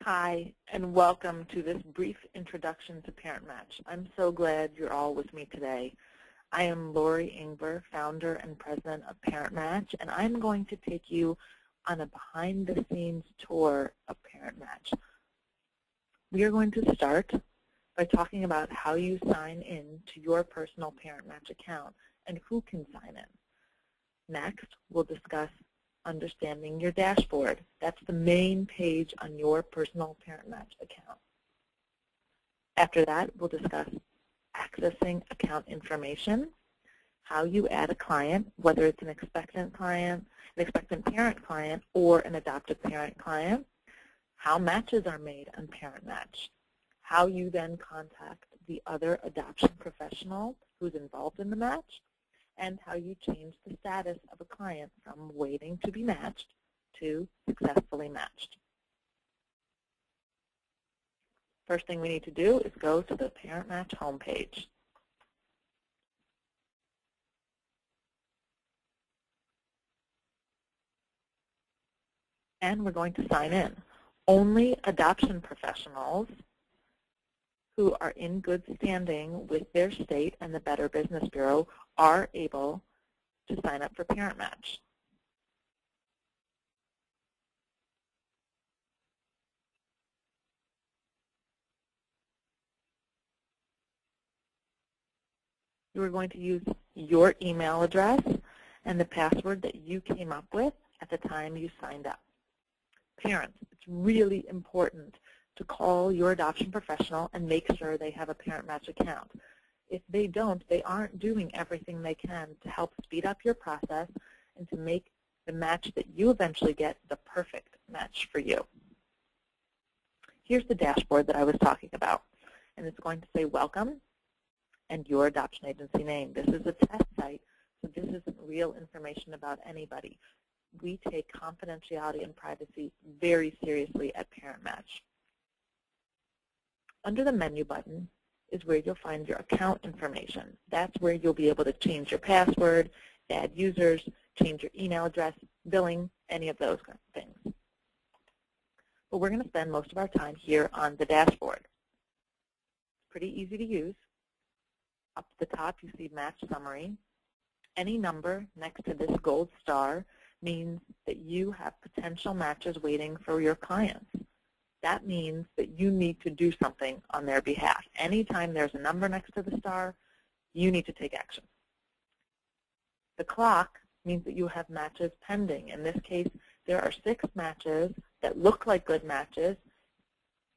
Hi, and welcome to this brief introduction to Parent Match. I'm so glad you're all with me today. I am Lori Ingber, founder and president of Parent Match, and I'm going to take you on a behind-the-scenes tour of Parent Match. We are going to start by talking about how you sign in to your personal Parent Match account and who can sign in. Next, we'll discuss understanding your dashboard. That's the main page on your personal Parent Match account. After that, we'll discuss accessing account information, how you add a client, whether it's an expectant client, an expectant parent client, or an adoptive parent client, how matches are made on Parent Match, how you then contact the other adoption professional who's involved in the match, and how you change the status of a client from waiting to be matched to successfully matched. First thing we need to do is go to the Parent Match homepage. And we're going to sign in. Only adoption professionals who are in good standing with their state and the Better Business Bureau are able to sign up for Parent Match. You are going to use your email address and the password that you came up with at the time you signed up. Parents, it's really important to call your adoption professional and make sure they have a Parent Match account. If they don't, they aren't doing everything they can to help speed up your process and to make the match that you eventually get the perfect match for you. Here's the dashboard that I was talking about, and it's going to say welcome and your adoption agency name. This is a test site, so this isn't real information about anybody. We take confidentiality and privacy very seriously at Parent Match. Under the menu button is where you'll find your account information. That's where you'll be able to change your password, add users, change your email address, billing, any of those kind of things. But we're going to spend most of our time here on the dashboard. It's pretty easy to use. Up at the top, you see Match Summary. Any number next to this gold star means that you have potential matches waiting for your clients. That means that you need to do something on their behalf. Anytime there's a number next to the star, you need to take action. The clock means that you have matches pending. In this case, there are 6 matches that look like good matches.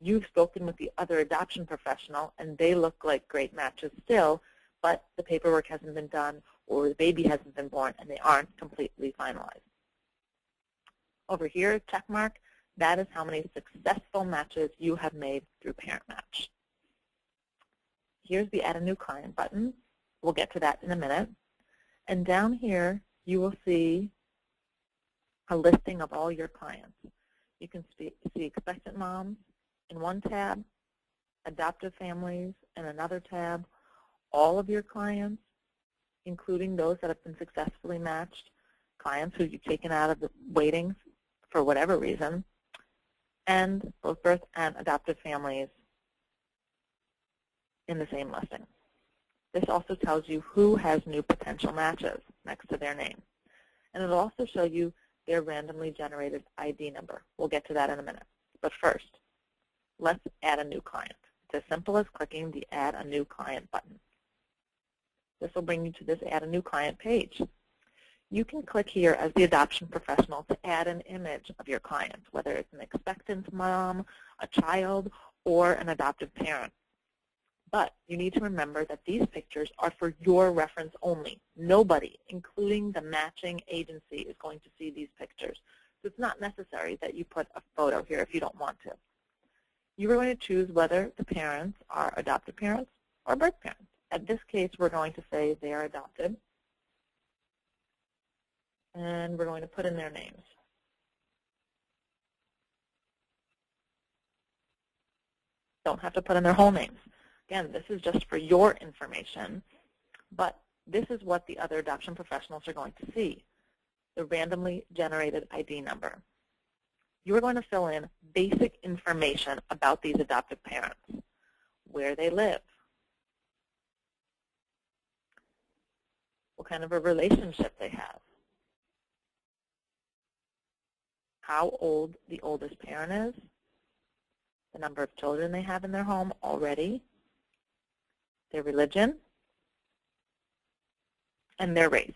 You've spoken with the other adoption professional, and they look like great matches still, but the paperwork hasn't been done or the baby hasn't been born, and they aren't completely finalized. Over here, check mark. That is how many successful matches you have made through Parent Match. Here's the Add a New Client button. We'll get to that in a minute. And down here, you will see a listing of all your clients. You can see expectant moms in one tab, adoptive families in another tab, all of your clients, including those that have been successfully matched, clients who you've taken out of the waiting for whatever reason, and both birth and adoptive families in the same listing. This also tells you who has new potential matches next to their name. And it'll also show you their randomly generated ID number. We'll get to that in a minute. But first, let's add a new client. It's as simple as clicking the Add a New Client button. This will bring you to this Add a New Client page. You can click here as the adoption professional to add an image of your client, whether it's an expectant mom, a child, or an adoptive parent. But you need to remember that these pictures are for your reference only. Nobody, including the matching agency, is going to see these pictures. So it's not necessary that you put a photo here if you don't want to. You are going to choose whether the parents are adoptive parents or birth parents. In this case, we're going to say they are adopted. And we're going to put in their names. Don't have to put in their whole names. Again, this is just for your information, but this is what the other adoption professionals are going to see, the randomly generated ID number. you're going to fill in basic information about these adoptive parents: where they live, what kind of a relationship they have, how old the oldest parent is, the number of children they have in their home already, their religion, and their race.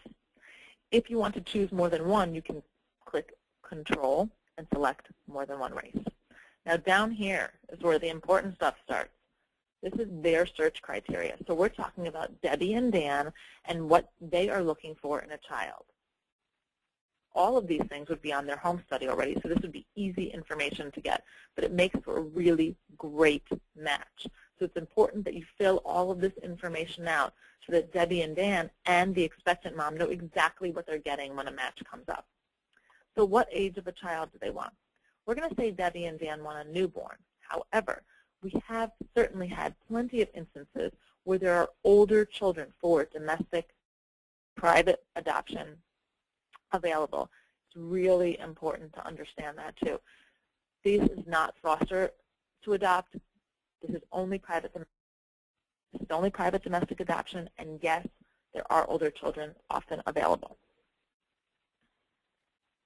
If you want to choose more than one, you can click Control and select more than one race. Now down here is where the important stuff starts. This is their search criteria. So we're talking about Debbie and Dan and what they are looking for in a child. All of these things would be on their home study already, so this would be easy information to get, but it makes for a really great match. So it's important that you fill all of this information out so that Debbie and Dan and the expectant mom know exactly what they're getting when a match comes up. So what age of a child do they want? We're going to say Debbie and Dan want a newborn. However, we have certainly had plenty of instances where there are older children for domestic, private adoption available. It's really important to understand that too. This is not foster to adopt. This is only private domestic adoption, and yes, there are older children often available.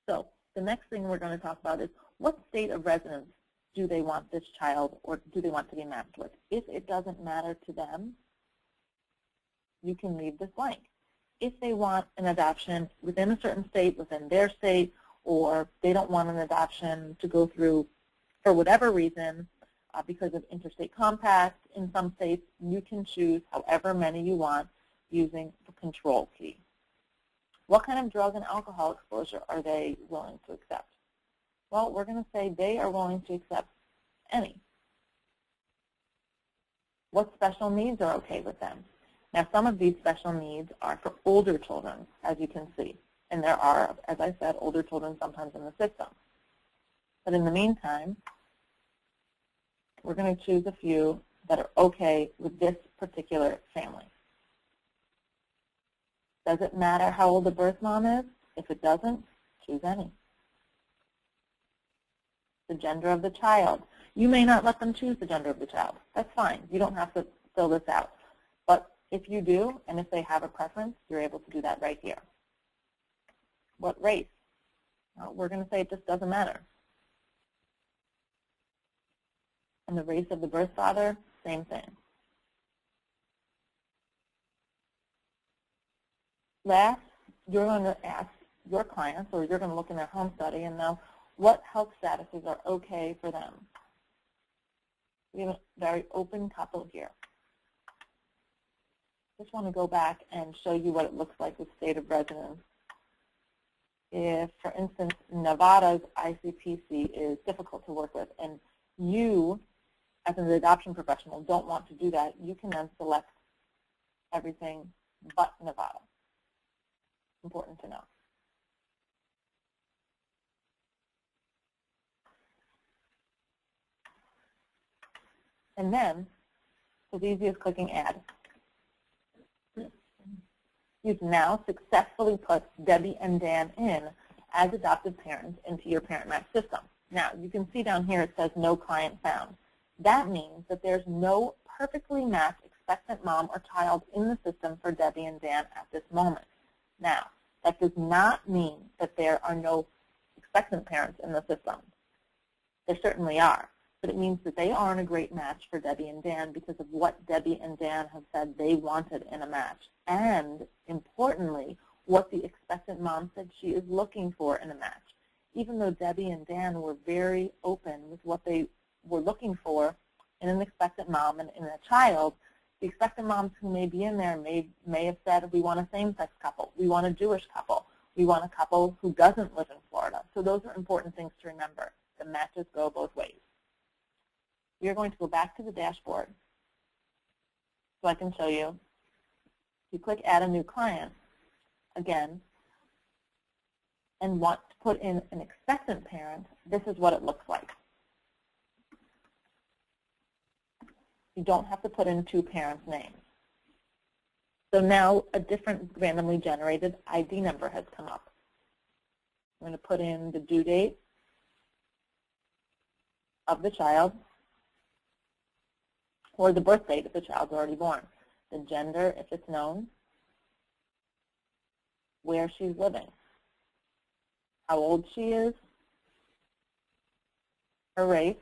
So the next thing we're going to talk about is what state of residence do they want this child, or do they want to be matched with? If it doesn't matter to them, you can leave this blank. If they want an adoption within a certain state, within their state, or they don't want an adoption to go through for whatever reason, because of interstate compacts in some states, you can choose however many you want using the Control key. What kind of drug and alcohol exposure are they willing to accept? Well, we're going to say they are willing to accept any. What special needs are okay with them? Now, some of these special needs are for older children, as you can see. And there are, as I said, older children sometimes in the system. But in the meantime, we're going to choose a few that are okay with this particular family. Does it matter how old the birth mom is? If it doesn't, choose any. The gender of the child. You may not let them choose the gender of the child. That's fine. You don't have to fill this out. But if you do, and if they have a preference, you're able to do that right here. What race? Well, we're going to say it just doesn't matter. And the race of the birth father, same thing. Last, you're going to ask your clients, or you're going to look in their home study and know what health statuses are okay for them. We have a very open couple here. Just want to go back and show you what it looks like with state of residence. If, for instance, Nevada's ICPC is difficult to work with, and you, as an adoption professional, don't want to do that, you can then select everything but Nevada. Important to know. And then, as easy as clicking Add. You've now successfully put Debbie and Dan in as adoptive parents into your parent match system. Now, you can see down here it says no client found. That means that there's no perfectly matched expectant mom or child in the system for Debbie and Dan at this moment. Now, that does not mean that there are no expectant parents in the system. There certainly are. But it means that they aren't a great match for Debbie and Dan because of what Debbie and Dan have said they wanted in a match. And, importantly, what the expectant mom said she is looking for in a match. Even though Debbie and Dan were very open with what they were looking for in an expectant mom and in a child, the expectant moms who may be in there may have said, we want a same-sex couple, we want a Jewish couple, we want a couple who doesn't live in Florida. So those are important things to remember. The matches go both ways. We are going to go back to the dashboard so I can show you. If you click Add a New Client, again, and want to put in an expectant parent, this is what it looks like. You don't have to put in two parents' names. So now a different randomly generated ID number has come up. I'm going to put in the due date of the child, or the birth date if the child's already born, the gender if it's known, where she's living, how old she is, her race,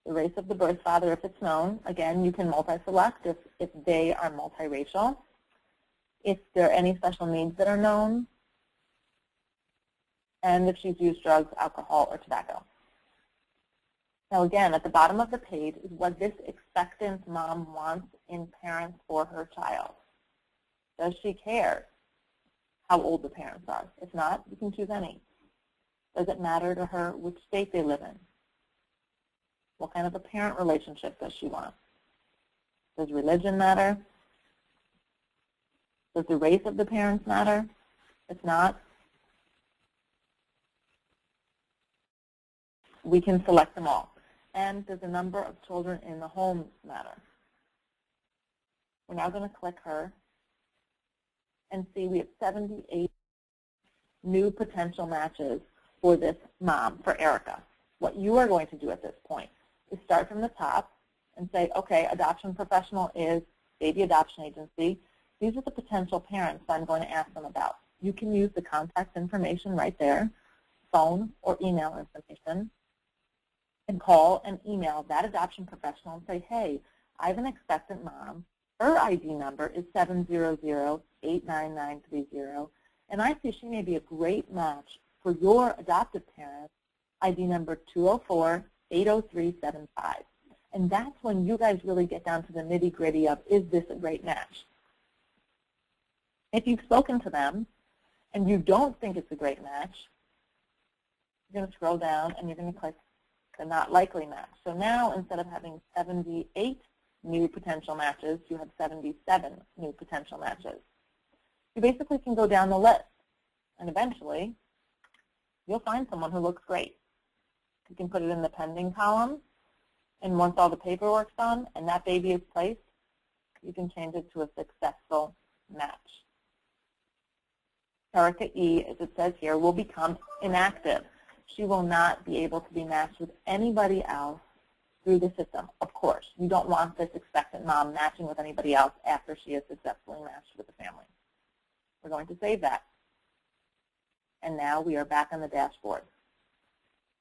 the race of the birth father if it's known. Again, you can multi-select if they are multiracial, if there are any special needs that are known, and if she's used drugs, alcohol, or tobacco. Now again, at the bottom of the page is what this expectant mom wants in parents for her child. Does she care how old the parents are? If not, you can choose any. Does it matter to her which state they live in? What kind of a parent relationship does she want? Does religion matter? Does the race of the parents matter? If not, we can select them all. And does the number of children in the home matter? We're now going to click her and see we have 78 new potential matches for this mom, for Erica. What you are going to do at this point is start from the top and say, okay, adoption professional is baby adoption agency. These are the potential parents that I'm going to ask them about. You can use the contact information right there, phone or email information, and call and email that adoption professional and say, hey, I have an expectant mom. Her ID number is 700-89930, and I see she may be a great match for your adoptive parent, ID number 204-80375. And that's when you guys really get down to the nitty-gritty of, is this a great match? If you've spoken to them and you don't think it's a great match, you're going to scroll down and you're going to click the not likely match. So now instead of having 78 new potential matches, you have 77 new potential matches. You basically can go down the list, and eventually you'll find someone who looks great. You can put it in the pending column, and once all the paperwork's done and that baby is placed, you can change it to a successful match. Erica E., as it says here, will become inactive. She will not be able to be matched with anybody else through the system. Of course, you don't want this expectant mom matching with anybody else after she is successfully matched with the family. We're going to save that. And now we are back on the dashboard.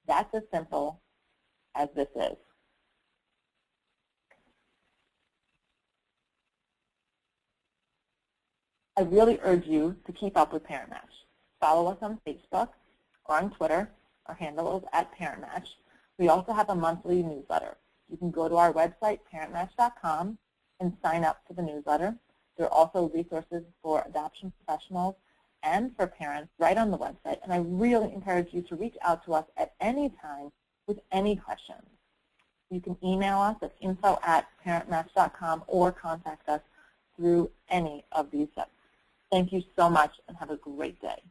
That's as simple as this is. I really urge you to keep up with Parent Match. Follow us on Facebook or on Twitter. Our handle is @ParentMatch. We also have a monthly newsletter. You can go to our website, parentmatch.com, and sign up for the newsletter. There are also resources for adoption professionals and for parents right on the website, and I really encourage you to reach out to us at any time with any questions. You can email us at info@parentmatch.com or contact us through any of these steps. Thank you so much and have a great day.